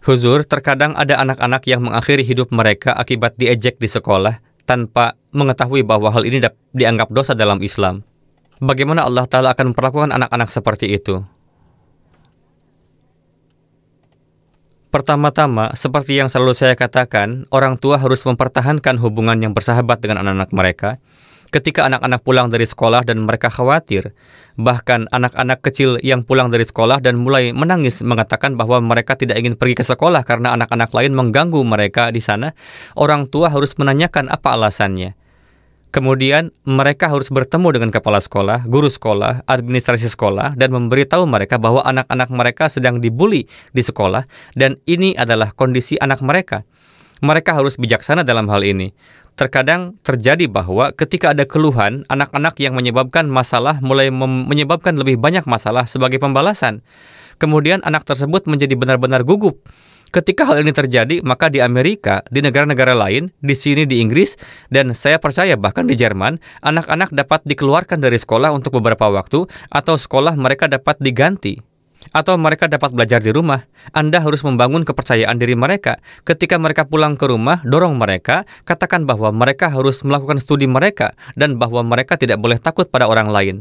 Huzur, terkadang ada anak-anak yang mengakhiri hidup mereka akibat diejek di sekolah tanpa mengetahui bahwa hal ini dianggap dosa dalam Islam. Bagaimana Allah Ta'ala akan memperlakukan anak-anak seperti itu? Pertama-tama, seperti yang selalu saya katakan, orang tua harus mempertahankan hubungan yang bersahabat dengan anak-anak mereka. Ketika anak-anak pulang dari sekolah dan mereka khawatir, bahkan anak-anak kecil yang pulang dari sekolah dan mulai menangis mengatakan bahwa mereka tidak ingin pergi ke sekolah karena anak-anak lain mengganggu mereka di sana, orang tua harus menanyakan apa alasannya. Kemudian mereka harus bertemu dengan kepala sekolah, guru sekolah, administrasi sekolah, dan memberitahu mereka bahwa anak-anak mereka sedang dibully di sekolah, dan ini adalah kondisi anak mereka. Mereka harus bijaksana dalam hal ini. Terkadang terjadi bahwa ketika ada keluhan, anak-anak yang menyebabkan masalah mulai menyebabkan lebih banyak masalah sebagai pembalasan. Kemudian anak tersebut menjadi benar-benar gugup. Ketika hal ini terjadi, maka di Amerika, di negara-negara lain, di sini di Inggris, dan saya percaya bahkan di Jerman, anak-anak dapat dikeluarkan dari sekolah untuk beberapa waktu, atau sekolah mereka dapat diganti. Atau mereka dapat belajar di rumah. Anda harus membangun kepercayaan diri mereka. Ketika mereka pulang ke rumah, dorong mereka, katakan bahwa mereka harus melakukan studi mereka, dan bahwa mereka tidak boleh takut pada orang lain.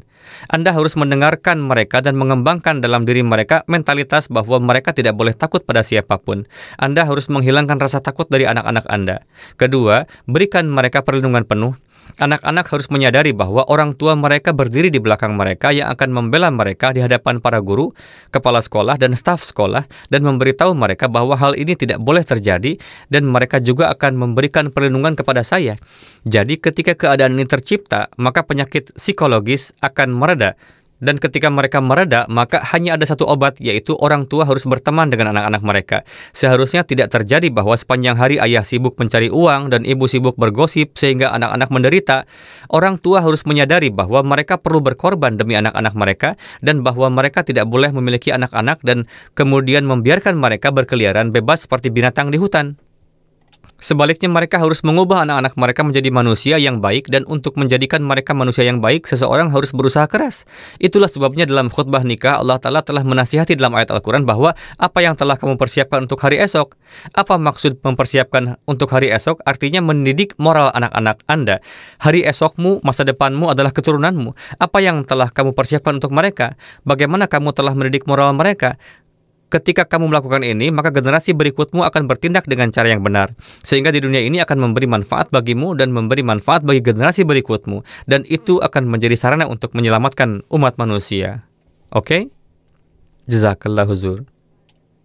Anda harus mendengarkan mereka dan mengembangkan dalam diri mereka mentalitas bahwa mereka tidak boleh takut pada siapapun. Anda harus menghilangkan rasa takut dari anak-anak Anda. Kedua, berikan mereka perlindungan penuh. Anak-anak harus menyadari bahwa orang tua mereka berdiri di belakang mereka yang akan membela mereka di hadapan para guru, kepala sekolah, dan staf sekolah, dan memberitahu mereka bahwa hal ini tidak boleh terjadi, dan mereka juga akan memberikan perlindungan kepada saya. Jadi ketika keadaan ini tercipta, maka penyakit psikologis akan mereda. Dan ketika mereka mereda, maka hanya ada satu obat, yaitu orang tua harus berteman dengan anak-anak mereka. Seharusnya tidak terjadi bahwa sepanjang hari ayah sibuk mencari uang dan ibu sibuk bergosip sehingga anak-anak menderita. Orang tua harus menyadari bahwa mereka perlu berkorban demi anak-anak mereka dan bahwa mereka tidak boleh memiliki anak-anak dan kemudian membiarkan mereka berkeliaran bebas seperti binatang di hutan. Sebaliknya mereka harus mengubah anak-anak mereka menjadi manusia yang baik, dan untuk menjadikan mereka manusia yang baik, seseorang harus berusaha keras. Itulah sebabnya dalam khutbah nikah Allah Ta'ala telah menasihati dalam ayat Al-Quran bahwa apa yang telah kamu persiapkan untuk hari esok. Apa maksud mempersiapkan untuk hari esok? Artinya mendidik moral anak-anak Anda. Hari esokmu, masa depanmu adalah keturunanmu. Apa yang telah kamu persiapkan untuk mereka? Bagaimana kamu telah mendidik moral mereka? Ketika kamu melakukan ini, maka generasi berikutmu akan bertindak dengan cara yang benar. Sehingga di dunia ini akan memberi manfaat bagimu dan memberi manfaat bagi generasi berikutmu. Dan itu akan menjadi sarana untuk menyelamatkan umat manusia. Oke? Jazakallah huzur.